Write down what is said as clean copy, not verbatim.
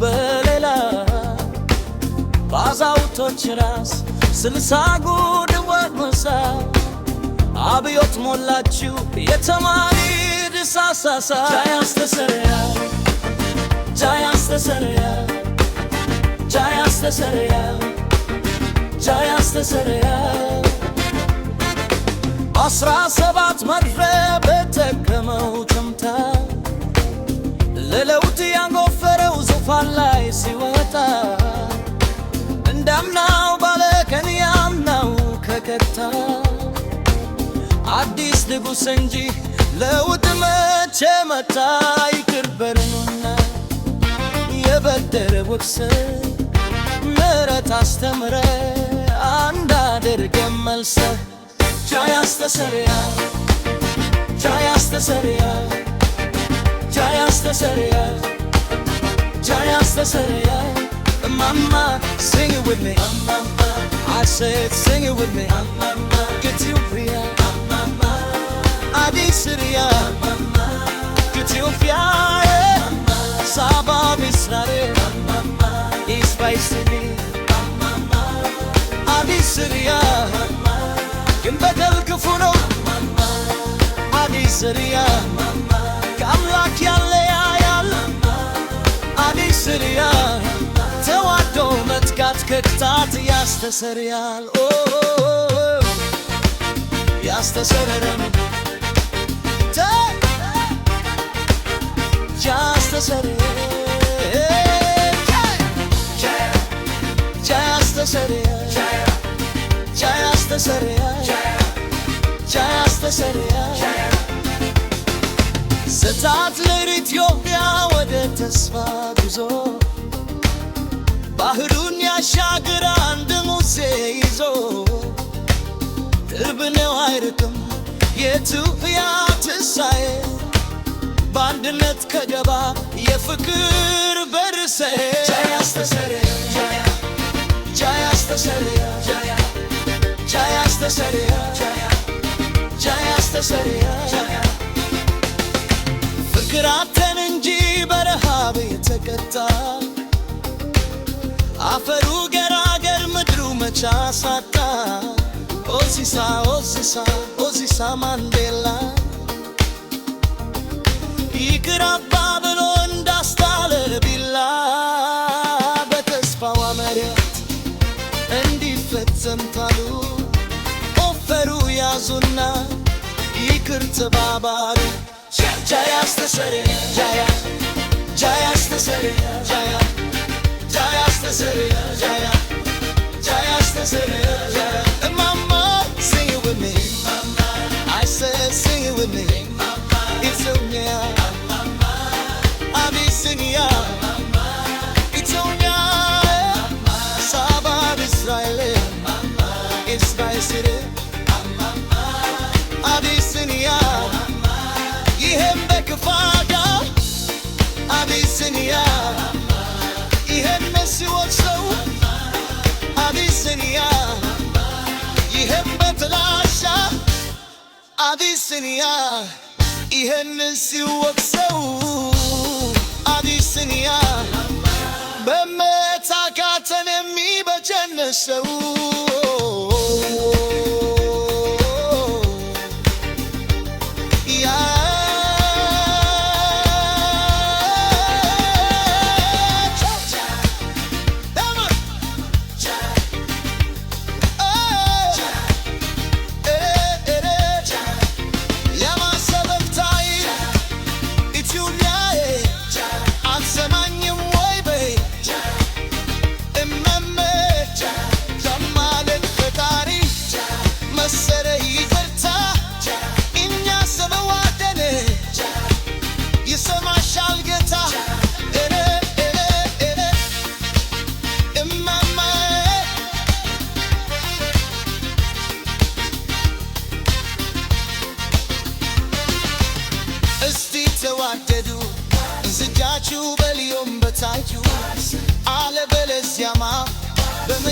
በሌላ ባዛውቶች ራስ 60 ጉድ ወመሳ አብዮት ሞላችሁ የተማሪ ድሳሳሳ ጃያስተሰርያ ጃያስተሰርያ ጃያስተሰርያ ጃያስተሰርያ 17 መድፌ በተከመው ጭምታ ለለውጥ ያንጎፈረው ዙፋን ላይ ሲወጣ እንዳምናው ባለቀን ያምናው ከከታ አዲስ ንጉሥ እንጂ ለውጥ መቼ መጣ? ይቅር በሉና የበደረ ውቅስ ምሕረት አስተምረ አንድ አድርገ መልሰ ጃያስተሰርያ ጃያስተሰርያ ጃያስተሰርያ ጃያስተሰርያ Mama, sing it with me. I said, sing it with me. Get you free. Adi Syria. Get you free. Sabah Israel. Is spicy. Adi Syria. Kim bedel kufuno. Adi Syria. Kamlak yalle ayal. Adi Syria. ተዋዶ መትጋት ከክታት ያስተሰርያል ያስተሰርያል ያስተሰርያል ያስተሰርያል ያስተሰርያል ያስተሰርያል ስታት ለኢትዮጵያ ወደ ተስፋ ጉዞ ባህሩን ያሻገረ አንድ ሙሴ ይዞ ቅርብ ነው አይርቅም የኢትዮጵያ ትንሣኤ በአንድነት ከገባ የፍቅር በርሴ ጃያስተሰርያ ጃያስተሰርያ ጃያስተሰርያ ጃያስተሰርያ ፍቅር አተን እንጂ በረሃብ የተቀጣ አፈሩ ገራገር ምድሩ መቻሳታ ኦዚሳ ኦዚሳ ኦዚሳ ማንዴላ ይቅር አባ ብሎ እንዳስታለ ቢላ በተስፋዋ መሬት እንዲፈጸም ታሉ ኦፈሩ ያዙና ይቅር ተባባሉ ጃያስተሰርያ ጃያስተሰርያ Jaya, Jaya, Jaya, Jaya. Mama, sing it with me. Mama, I said, sing it with me. Mama, it's on ya. Mama, I be singing ya. Mama, it's on ya. Mama, Sabah Israel. Mama, it's my city. Mama, I be singing ya. Mama, yihem bekafada. I be singing ya. ይሄን ሲወርሰው አቢሲኒያ ይሄን በተላሻ አቢሲኒያ ይሄን ሲወርሰው አቢሲኒያ በመታካተን የሚበጀነሰው ተዋደዱ እንስጃችሁ በልዮም በታዩ አለበለዚያማ በመ